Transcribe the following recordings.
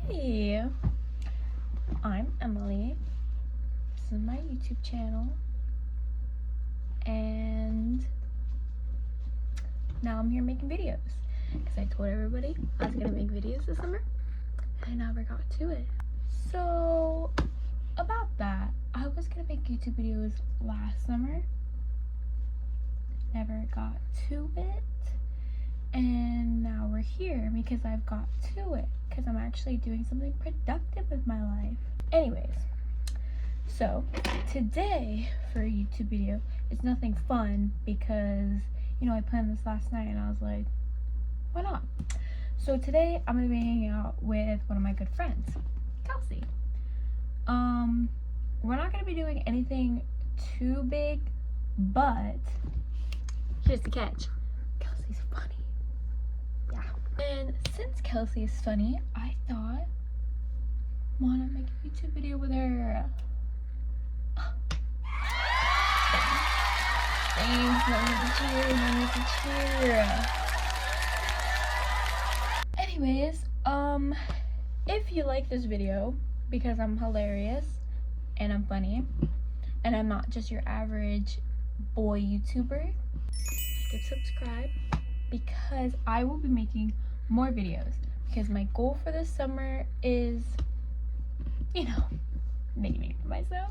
Hey, I'm Emily. This is my YouTube channel, and now I'm here making videos because I told everybody I was gonna make videos this summer and I never got to it. So about that, I was gonna make YouTube videos last summer, never got to it, and now we're here because I've got to it, because I'm actually doing something productive with my life. Anyways, so today for a YouTube video, it's nothing fun because, you know, I planned this last night and I was like, why not? So today I'm gonna be hanging out with one of my good friends, Kelsey. We're not gonna be doing anything too big, but here's the catch. Kelsey's funny. Yeah. And since Kelsey is funny, I thought, wanna make a YouTube video with her. Thanks, no need to cheer. Anyways, if you like this video, because I'm hilarious and I'm funny and I'm not just your average boy YouTuber, like and subscribe, because I will be making more videos, because my goal for this summer is, you know, making for myself.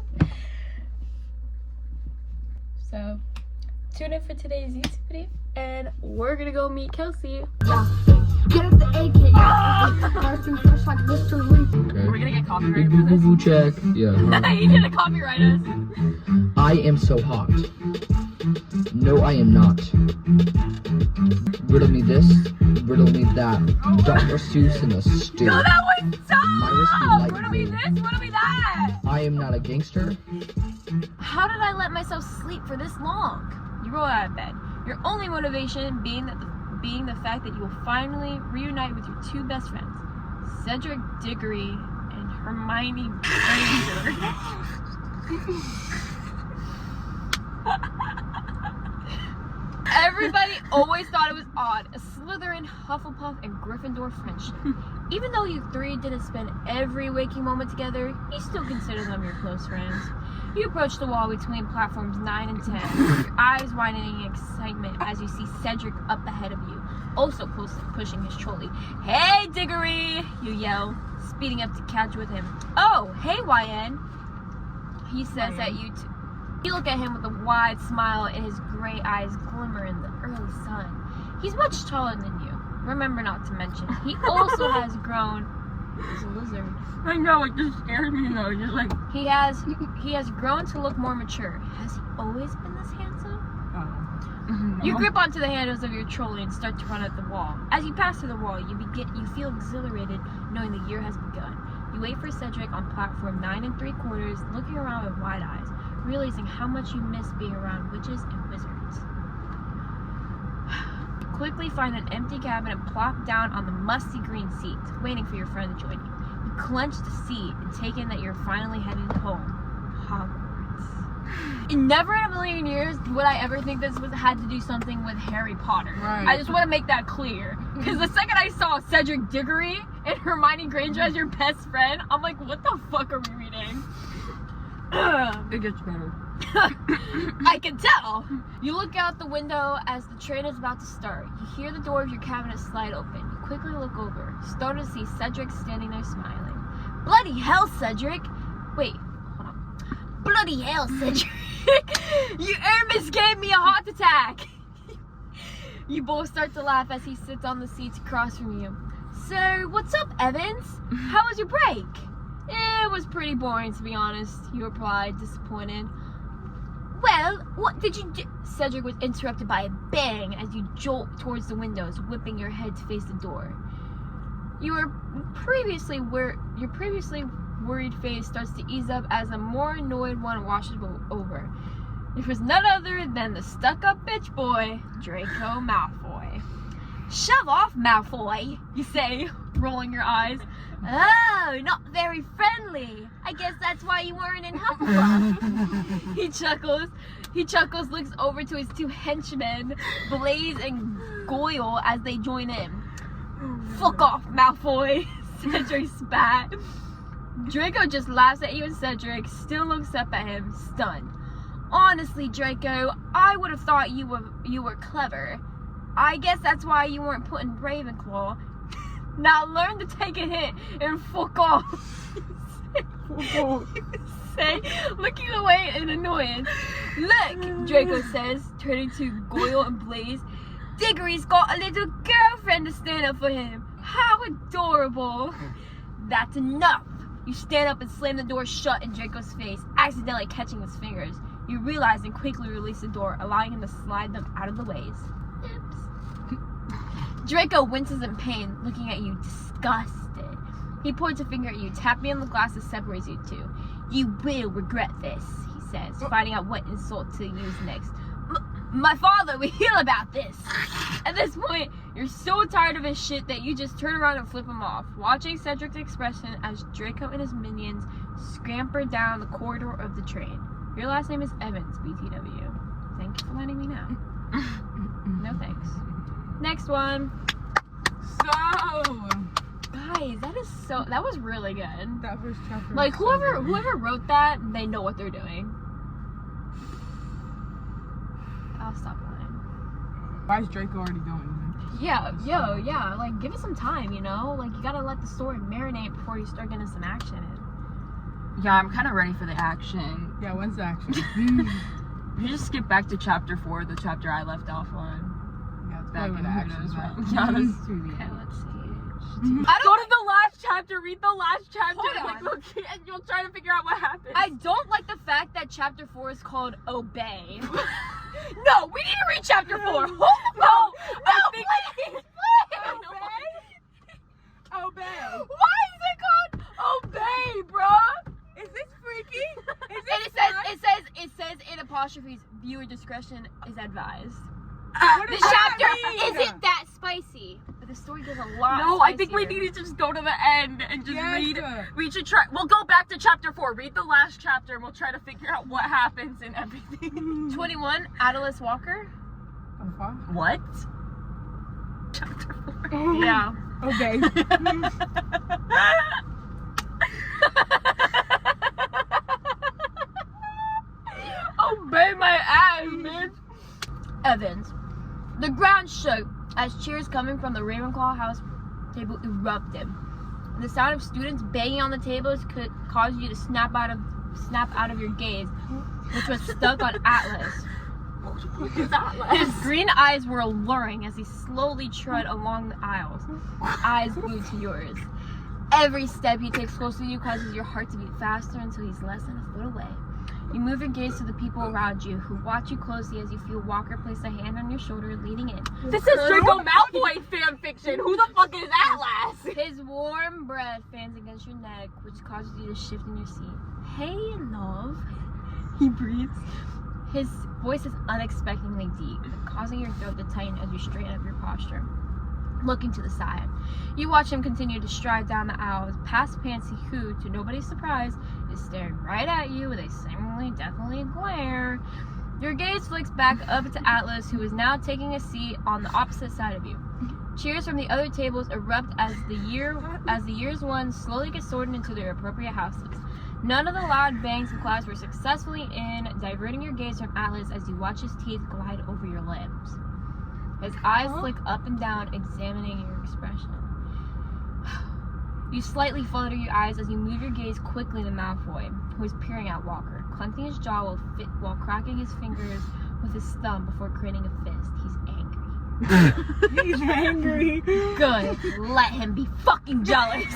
So tune in for today's YouTube video and we're gonna go meet Kelsey. Yeah. Get up the AK. Okay. We're gonna get copyrighted for this. Boo check. Yeah. You need to copyright us. I am so hot. No, I am not. Riddle me this, riddle me that. Dr. Seuss in a stew. No, that was Iris stop! like Riddle me me. this, riddle me that! I am not a gangster. How did I let myself sleep for this long? You roll out of bed. Your only motivation being the fact that you will finally reunite with your two best friends, Cedric Diggory and Hermione Granger. Everybody always thought it was odd, a Slytherin, Hufflepuff, and Gryffindor friendship. Even though you three didn't spend every waking moment together, you still consider them your close friends. You approach the wall between platforms 9 and 10, your eyes widening in excitement as you see Cedric up ahead of you, also pushing his trolley. "Hey, Diggory!" you yell, speeding up to catch with him. "Oh, hey, YN!" he says at you. You look at him with a wide smile and his gray eyes glimmer in the early sun. He's much taller than you. Remember not to mention, he also has grown. He's a lizard. I know, it just scared me though. Just like He has grown to look more mature. Has he always been this handsome? You grip onto the handles of your trolley and start to run up the wall. As you pass through the wall, you feel exhilarated knowing the year has begun. You wait for Cedric on platform 9 3/4, looking around with wide eyes, realizing how much you miss being around witches and wizards. You quickly find an empty cabin and plop down on the musty green seat, waiting for your friend to join you. You clench the seat and take in that you're finally headed home. Hogwarts. Never in a million years would I ever think this had to do something with Harry Potter. Right. I just want to make that clear. Because the second I saw Cedric Diggory and Hermione Granger as your best friend, I'm like, what the fuck are we reading? it gets better. I can tell. You look out the window as the train is about to start. You hear the door of your cabinet slide open. You quickly look over, start to see Cedric standing there smiling. Bloody hell, Cedric! Wait, hold on. Bloody hell, Cedric! You almost gave me a heart attack! You both start to laugh as he sits on the seats across from you. So, what's up, Evans? How was your break? It was pretty boring, to be honest, you replied, disappointed. Well, what did you do? Cedric was interrupted by a bang as you jolt towards the windows, whipping your head to face the door. Your previously worried face starts to ease up as a more annoyed one washes over. It was none other than the stuck-up bitch boy, Draco Malfoy. "Shove off, Malfoy," you say, rolling your eyes. "Oh, not very friendly. I guess that's why you weren't in Hufflepuff." He chuckles, looks over to his two henchmen, Blaze and Goyle, as they join in. "Fuck off, Malfoy," Cedric spat. Draco just laughs at you and Cedric still looks up at him, stunned. Honestly, Draco, I would have thought you were clever. I guess that's why you weren't put in Ravenclaw. Now learn to take a hint and fuck off. Say, looking away in annoyance. Look, Draco says, turning to Goyle and Blaze. Diggory's got a little girlfriend to stand up for him. How adorable. That's enough. You stand up and slam the door shut in Draco's face, accidentally catching his fingers. You realize and quickly release the door, allowing him to slide them out of the ways. Oops. Draco winces in pain, looking at you, disgusted. He points a finger at you, tapping on the glass that separates you two. You will regret this, he says, finding out what insult to use next. My father will hear about this. At this point, you're so tired of his shit that you just turn around and flip him off, watching Cedric's expression as Draco and his minions scamper down the corridor of the train. Your last name is Evans, BTW. Thank you for letting me know. No thanks. Next one. So, Guys, that was really good. that was chapter. Like whoever wrote that, they know what they're doing. I'll stop lying. Why is Draco already going? Yeah, like give it some time, you know? Like you gotta let the story marinate before you start getting some action in. Yeah, I'm kind of ready for the action. Yeah, when's the action? You just skip back to chapter 4, the chapter I left off on. Yeah, it's Back probably when in the who action knows is when. when. Yeah, that's- Okay, let's see. Go to the last chapter, read the last chapter, Hold on. and you'll try to figure out what happens. I don't like the fact that chapter 4 is called Obey. No, we need to read chapter 4. Hold the phone. No, please. Obey. Why is it called Obey, bro? Is this freaky? Is And it says in apostrophes, viewer discretion is advised. What The does that chapter mean? isn't that spicy, but the story goes a lot. No, I think we spicier. need to just go to the end and just Yes. read. We should try. We'll go back to chapter 4. Read the last chapter, and we'll try to figure out what happens and everything. 21, Atlas Walker. What? Chapter 4. Yeah. Okay. Obey my ass, man. Evans. The ground shook as cheers coming from the Ravenclaw house table erupted. The sound of students banging on the tables could cause you to snap out of your gaze, which was stuck on Atlas. His green eyes were alluring as he slowly trod along the aisles, eyes glued to yours. Every step he takes closer to you causes your heart to beat faster until he's less than a foot away. You move your gaze to the people around you, who watch you closely as you feel Walker place a hand on your shoulder, leaning in. This is Draco Malfoy fanfiction. Who the fuck is Atlas? His warm breath fans against your neck, which causes you to shift in your seat. Hey, love. He breathes. His voice is unexpectedly deep, causing your throat to tighten as you straighten up your posture. Looking to the side, you watch him continue to stride down the aisles, past Pansy, who, to nobody's surprise, is staring right at you with a seemingly deathly glare. Your gaze flicks back up to Atlas, who is now taking a seat on the opposite side of you. Cheers from the other tables erupt as the year's ones slowly get sorted into their appropriate houses. None of the loud bangs and claps were successfully in diverting your gaze from Atlas as you watch his teeth glide over your lips. His eyes flick up and down, examining your expression. You slightly flutter your eyes as you move your gaze quickly to Malfoy, who is peering at Walker, clenching his jaw while cracking his fingers with his thumb before creating a fist. He's angry. He's angry. Good. Let him be fucking jealous.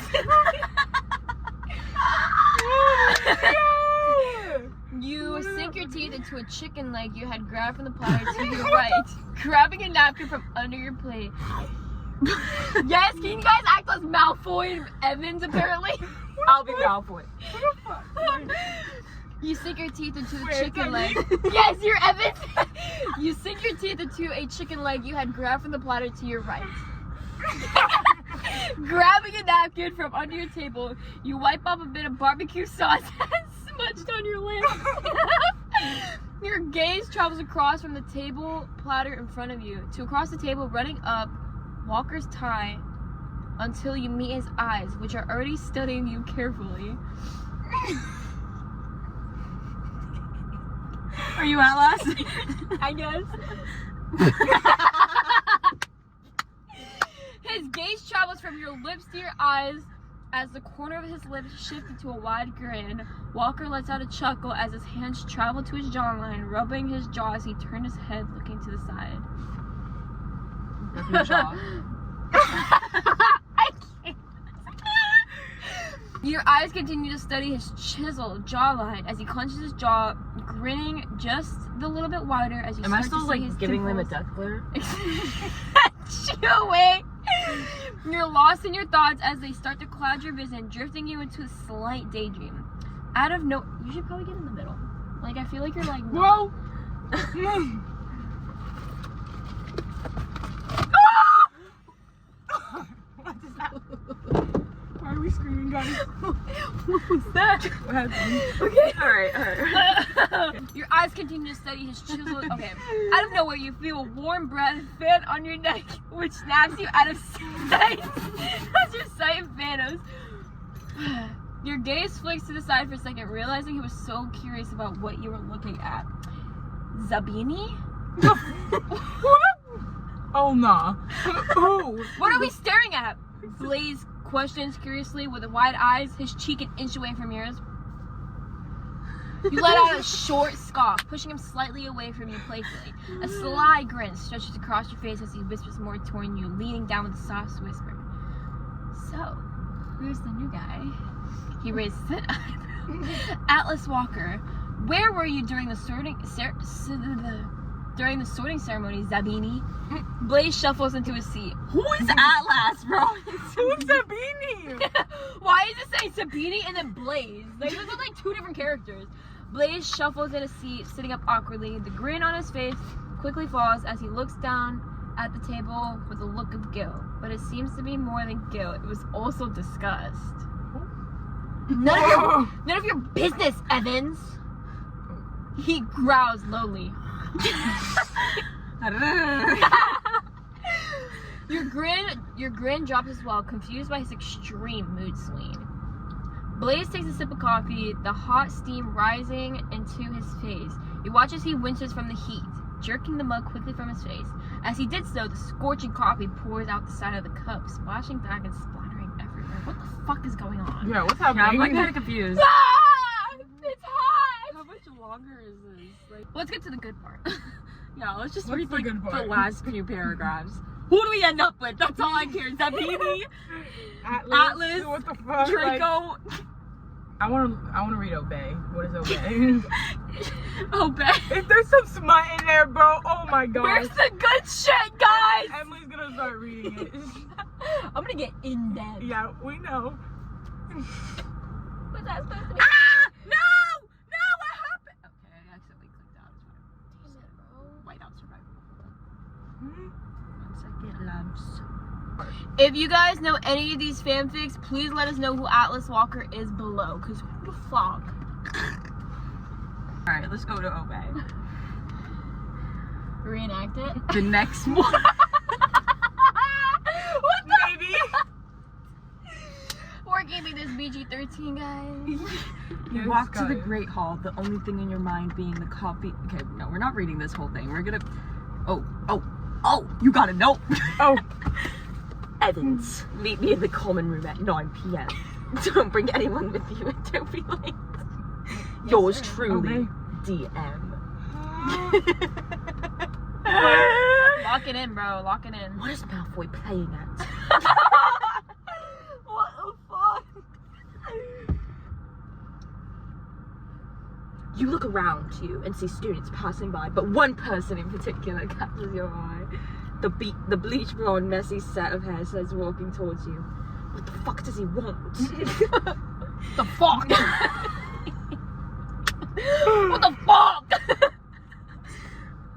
You sink your teeth into a chicken leg you had grabbed from the platter to your right, grabbing a napkin from under your plate. Yes, can you guys act like Malfoy and Evans, apparently? I'll be Malfoy. You sink your teeth into the chicken leg. Yes, you're Evans. You sink your teeth into a chicken leg you had grabbed from the platter to your right. Grabbing a napkin from under your table, you wipe off a bit of barbecue sauce smudged on your lips. Your gaze travels across from the table platter in front of you to across the table, running up Walker's tie until you meet his eyes, which are already studying you carefully. Are you Atlas? I guess. His gaze travels from your lips to your eyes as the corner of his lips shift into a wide grin. Walker lets out a chuckle as his hands travel to his jawline, rubbing his jaw as he turns his head, looking to the side. Your jaw. I can't. Your eyes continue to study his chiseled jawline as he clenches his jaw, grinning just a little bit wider as you Am start I still to see like his giving them a dimples. death glare? Shoo away. You're lost in your thoughts as they start to cloud your vision, drifting you into a slight daydream. Out of no, you should probably get in the middle. Like I feel like you're like Whoa! What is that? Why are we screaming, guys? What was that? What happened? Okay. Alright. Your eyes continue to study his chiseled. Okay. Out of nowhere, you feel a warm breath fan on your neck, which snaps you out of sight as your sight vanishes. Your gaze flicks to the side for a second, realizing he was so curious about what you were looking at. Zabini? Oh, nah. Who? What are we staring at? Blaze questions curiously with wide eyes, his cheek an inch away from yours. You let out a short scoff, pushing him slightly away from you playfully. A sly grin stretches across your face as he whispers more toward you, leaning down with a soft whisper. So, who's the new guy? He raises an eyebrow. Atlas Walker, where were you during the sorting ceremony, Zabini? Blaze shuffles into his seat. Who is Atlas, bro? Who's Sabini? Why is it saying Sabini and then Blaze? Like, those are like two different characters. Blaze shuffles in a seat, sitting up awkwardly. The grin on his face quickly falls as he looks down at the table with a look of guilt. But it seems to be more than guilt. It was also disgust. None of your business, Evans. He growls lowly. Your grin drops as well, confused by his extreme mood swing. Blaze takes a sip of coffee, the hot steam rising into his face. You watch as he winces from the heat, jerking the mug quickly from his face. As he did so, the scorching coffee pours out the side of the cup, splashing back and splattering everywhere. What the fuck is going on? Yeah, what's Yeah, I'm happening? like kind of confused. Ah! It's hot! How much longer is this? Like, Let's get to the good part. yeah, let's just What's read the like, good the part? last few paragraphs. Who do we end up with? That's all I care. Zabini, Atlas, What the fuck? Draco, I wanna read Obey. What is Obey? Obey. If there's some smut in there, bro, oh my god. Where's the good shit, guys? Emily's gonna start reading it. I'm gonna get in bed. Yeah, we know. What's that supposed to be? Ah! No! No! What happened? Okay, I accidentally clicked out. It's fine. White out survival. 1 second, loves. If you guys know any of these fanfics, please let us know who Atlas Walker is below. Cause who the fuck? Alright, let's go to Obey. Reenact it. The next one. What the? Maybe. We're giving this PG-13, guys. You Yes, walk to the guys. Great Hall, the only thing in your mind being the coffee. Okay, no, we're not reading this whole thing. We're gonna. Oh, you gotta know. Oh. Evans, meet me in the common room at 9 p.m. Don't bring anyone with you and don't be late. Yours truly, Okay. DM. Lock it in, bro. Lock it in. What is Malfoy playing at? What the fuck? You look around you and see students passing by, but one person in particular catches your eye. The bleach blonde, messy set of hair says walking towards you. What the fuck does he want? The fuck? What the fuck?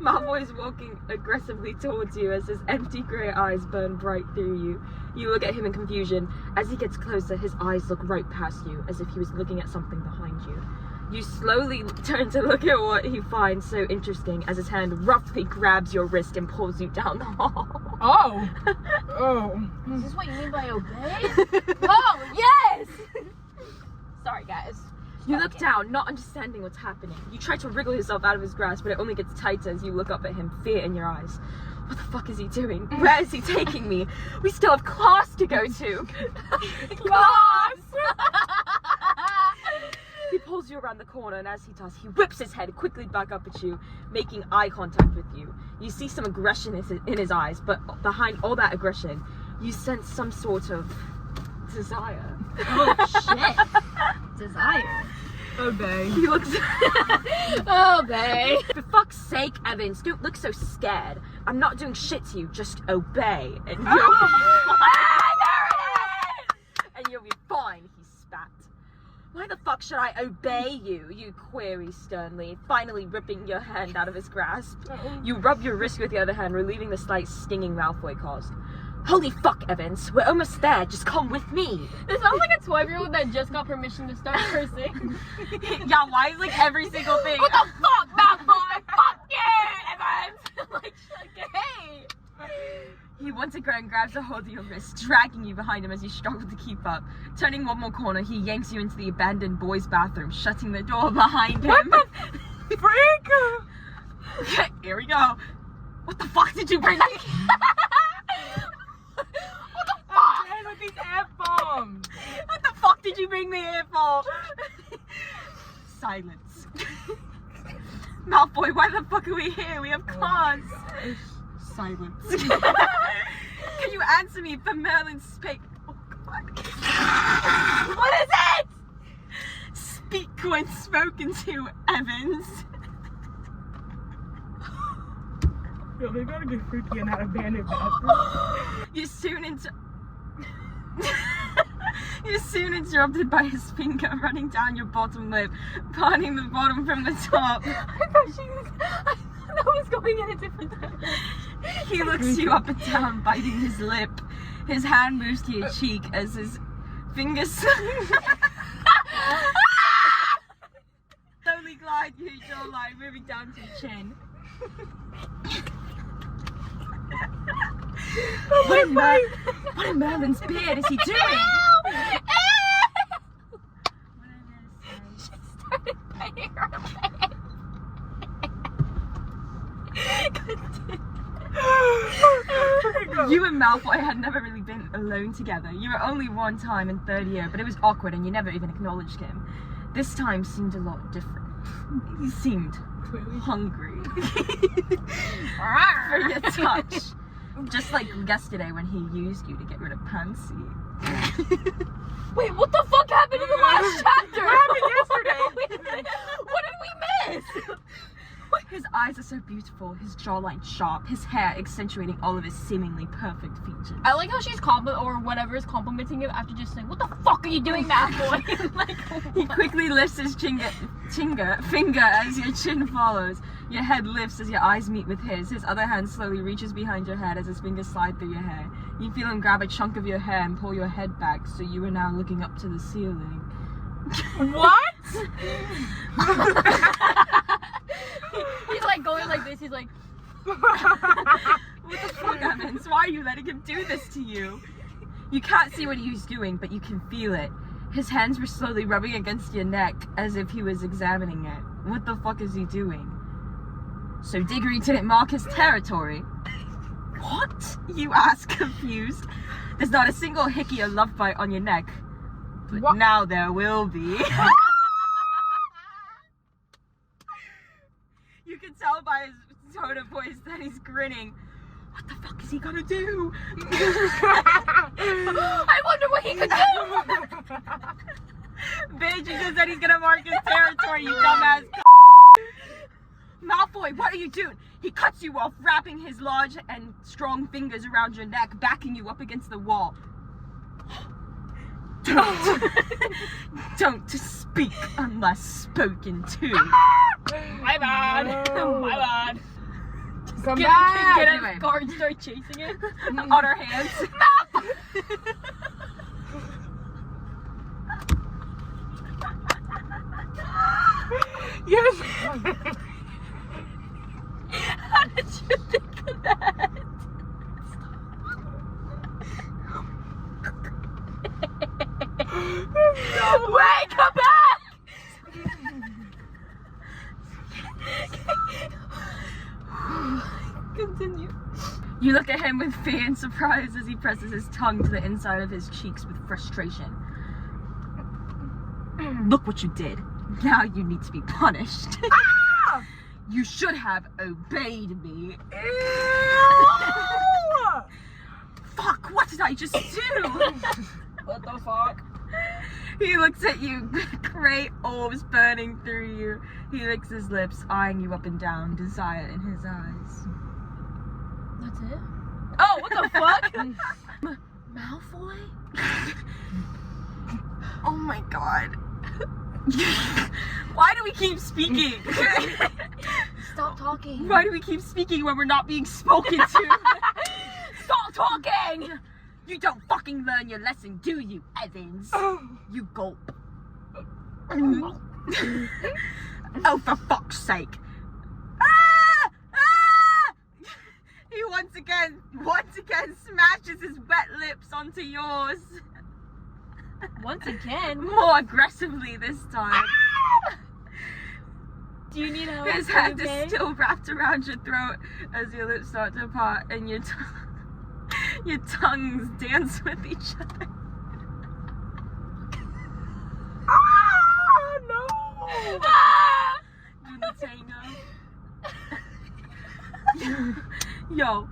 Malfoy's walking aggressively towards you as his empty grey eyes burn bright through you. You look at him in confusion. As he gets closer, his eyes look right past you, as if he was looking at something behind you. You slowly turn to look at what he finds so interesting as his hand roughly grabs your wrist and pulls you down the hall. Oh. Oh. Is this what you mean by obey? Oh, yes! Sorry, guys. You look down, not understanding what's happening. You try to wriggle yourself out of his grasp, but it only gets tighter as you look up at him, fear in your eyes. What the fuck is he doing? Where is he taking me? We still have class to go to. Class! He pulls you around the corner, and as he does, he whips his head quickly back up at you, making eye contact with you. You see some aggression in his eyes, but behind all that aggression, you sense some sort of desire. Oh, shit. Desire. Obey. He looks... Obey. For fuck's sake, Evans, don't look so scared. I'm not doing shit to you, just obey. And you'll be and you'll be fine, he spat. Why the fuck should I obey you? You query sternly, finally ripping your hand out of his grasp. You rub your wrist with the other hand, relieving the slight stinging Malfoy caused. Holy fuck, Evans, we're almost there, just come with me. This sounds like a 12-year-old that just got permission to start cursing. Yeah, why is like every single thing? What the fuck, Malfoy? Fuck you, Evans! Like, hey! He once again grabs a hold of your wrist, dragging you behind him as you struggle to keep up. Turning one more corner, he yanks you into the abandoned boys' bathroom, shutting the door behind him. What the freak? Here we go. What the fuck did you bring that? What the fuck? Again with these F-bombs. What the fuck did you bring me here for? Silence. Malfoy, why the fuck are we here? We have class. Silence. Can you answer me for Merlin's spake? Oh god. What is it? Speak when spoken to, Evans. Yo, they gotta get freaky in that abandoned bathroom. You're soon interrupted by his finger running down your bottom lip, parting the bottom from the top. I thought that was going in a different direction. He looks you up and down, biting his lip. His hand moves to your cheek as his fingers slowly glide your jawline, moving down to your chin. What in Merlin's beard is he doing? She started biting her leg. You and Malfoy had never really been alone together. You were only one time in third year, but it was awkward and you never even acknowledged him. This time seemed a lot different. He seemed hungry for your touch. Just like yesterday when he used you to get rid of Pansy. Wait, what the fuck happened in the last chapter? What happened yesterday? What did we miss? His eyes are so beautiful, his jawline sharp, his hair accentuating all of his seemingly perfect features. I like how she's whatever is complimenting him after just saying, "What the fuck are you doing, Malfoy?" Like, He quickly lifts his finger as your chin follows. Your head lifts as your eyes meet with his. His other hand slowly reaches behind your head as his fingers slide through your hair. You feel him grab a chunk of your hair and pull your head back, so you are now looking up to the ceiling. What? he's like going like this. He's like, What the fuck, Evans? Why are you letting him do this to you? You can't see what he's doing, but you can feel it. His hands were slowly rubbing against your neck as if he was examining it. What the fuck is he doing? So Diggory didn't mark his territory. What? You ask, confused. There's not a single hickey or love bite on your neck. But What? now there will be. You can tell by his tone of voice that he's grinning. What the fuck is he gonna do? I wonder what he could do. Bitch, he just said he's gonna mark his territory, you dumbass. Malfoy, what are you doing? He cuts you off, wrapping his large and strong fingers around your neck, backing you up against the wall. Don't speak unless spoken to. My bad. No. My bad. Come Get back. a guard and start chasing him. On her hands. Wait, come back! Continue. You look at him with fear and surprise as he presses his tongue to the inside of his cheeks with frustration. Look what you did. Now you need to be punished. Ah! You should have obeyed me. Fuck, what did I just do? What the fuck? He looks at you, great orbs burning through you. He licks his lips, eyeing you up and down, desire in his eyes. That's it? Oh, what the fuck? Malfoy? Oh my god. Why do we keep speaking? Stop talking. Why do we keep speaking when we're not being spoken to? Stop talking! You don't fucking learn your lesson, do you, Evans? You gulp. Oh, for fuck's sake. Ah! Ah! He once again smashes his wet lips onto yours. Once again? More aggressively this time. Do you need help? His hand is still wrapped around your throat as your lips start to part and your tongues dance with each other. Ah, no! Do the tango. Yo.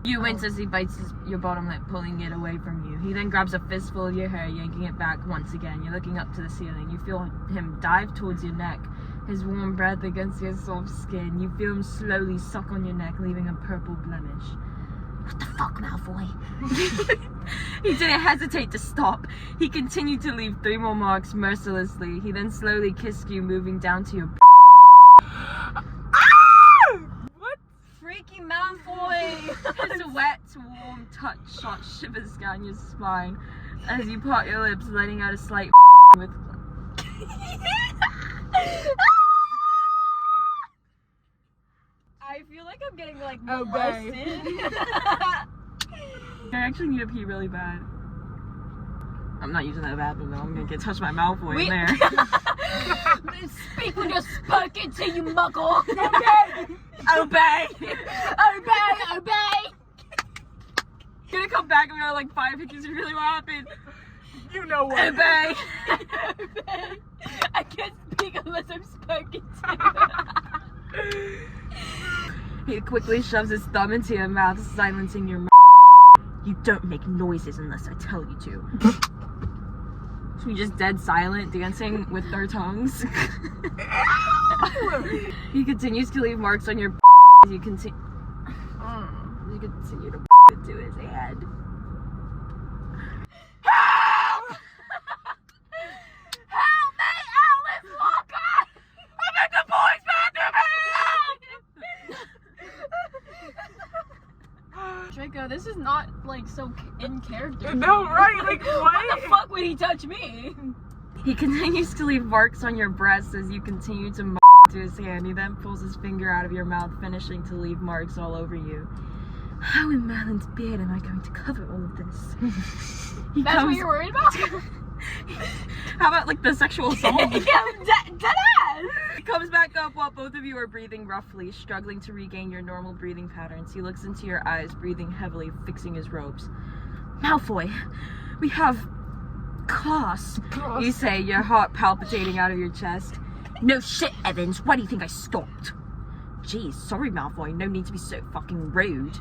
You wince as he bites your bottom lip, pulling it away from you. He then grabs a fistful of your hair, yanking it back once again. You're looking up to the ceiling. You feel him dive towards your neck, his warm breath against your soft skin. You feel him slowly suck on your neck, leaving a purple blemish. What the fuck, Malfoy? He didn't hesitate to stop. He continued to leave 3 more marks mercilessly. He then slowly kissed you, moving down to your Freaky Malfoy! His wet, warm touch shot shivers down your spine as you part your lips, letting out a slight with. I feel like I'm getting like Obey. molested. I actually need to pee really bad. I'm not using that bathroom though. I'm gonna get touched by Malfoy in there. Speak when you're spoken to, you muggle. Obey! Obey! Gonna come back and we're gonna like 5 pictures of really what happened. You know what? Obey! Obey! I can't speak unless I'm spoken to. He quickly shoves his thumb into your mouth, silencing your mouth. You don't make noises unless I tell you to. So we just dead silent, dancing with their tongues. He continues to leave marks on your as you continue to into his hand. Help! Help me, Alice Walker! I'm in the boys' bathroom! Draco, this is not like so in character. No, right? Like, What what? the fuck would he touch me? He continues to leave marks on your breasts as you continue to to his hand. He then pulls his finger out of your mouth, finishing to leave marks all over you. How in Merlin's beard am I going to cover all of this? That's what you're worried about? How about like the sexual assault? Dead ass! He comes back up while both of you are breathing roughly, struggling to regain your normal breathing patterns. He looks into your eyes, breathing heavily, fixing his robes. Malfoy, we have class. You say, your heart palpitating out of your chest. No shit, Evans. Why do you think I stopped? Jeez, sorry, Malfoy. No need to be so fucking rude.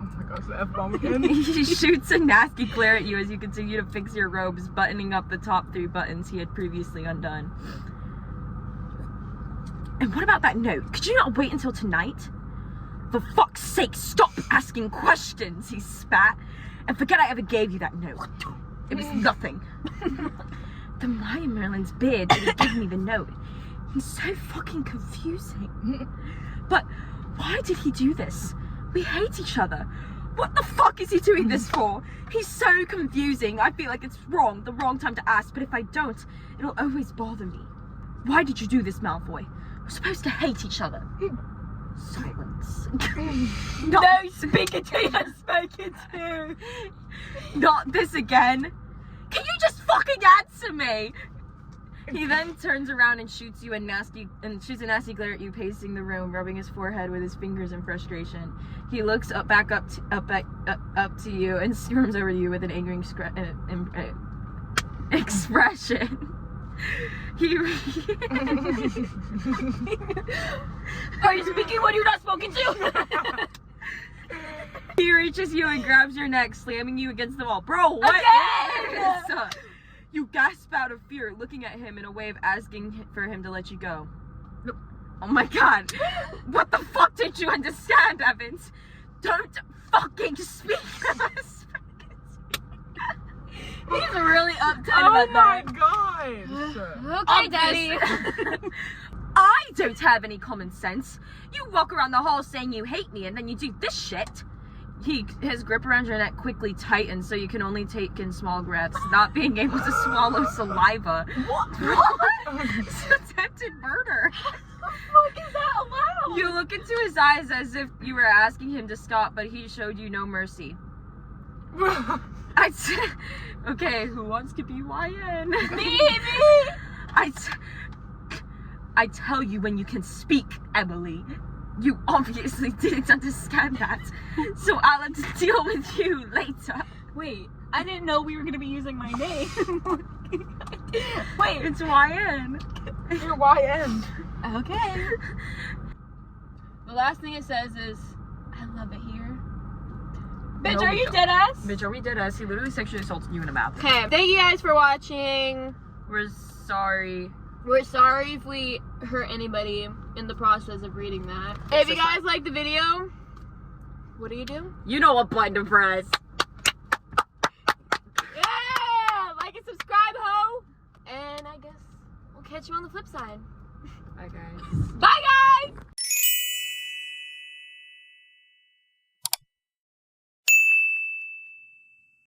Oh my gosh, the F-bomb again. He shoots a nasty glare at you as you continue to fix your robes, buttoning up the top 3 buttons he had previously undone. And what about that note? Could you not wait until tonight? For fuck's sake, stop asking questions, he spat. And forget I ever gave you that note. It was nothing. Then why in Merlin's beard did he give me the note? He's so fucking confusing. But why did he do this? We hate each other. What the fuck is he doing this for? He's so confusing. I feel like it's wrong, the wrong time to ask, but if I don't, it'll always bother me. Why did you do this, Malfoy? We're supposed to hate each other. Silence. No, speak until you're spoken to. Not this again. Can you just fucking answer me! He then turns around and shoots a nasty glare at you, pacing the room, rubbing his forehead with his fingers in frustration. He looks back up to you and storms over to you with an angry expression. Are you speaking when you're not spoken to? He reaches you and grabs your neck, slamming you against the wall. Bro, what is this? You gasp out of fear, looking at him in a way of asking for him to let you go. Oh my god. What the fuck did you understand, Evans? Don't fucking speak. He's really uptight Oh about my that. gosh. Okay, Daddy. I don't have any common sense. You walk around the hall saying you hate me and then you do this shit. His grip around your neck quickly tightens so you can only take in small breaths, not being able to swallow saliva. What? It's attempted murder. What is that allowed? You look into his eyes as if you were asking him to stop, but he showed you no mercy. Okay, who wants to be YN? Me. I tell you when you can speak, Emily. You obviously didn't understand that, so I'll have to deal with you later. Wait, I didn't know we were gonna be using my name. Wait, it's YN. You're YN. Okay. The last thing it says is, I love it here. Bitch, No, are you bitch. dead ass? Bitch, are we dead ass? He literally sexually assaulted you in a mouth. Okay, thank you guys for watching. We're sorry. We're sorry if we hurt anybody in the process of reading that. If you guys like the video, what do you do? You know what button to press. Yeah! Like and subscribe, ho! And I guess we'll catch you on the flip side. Bye, guys. Bye!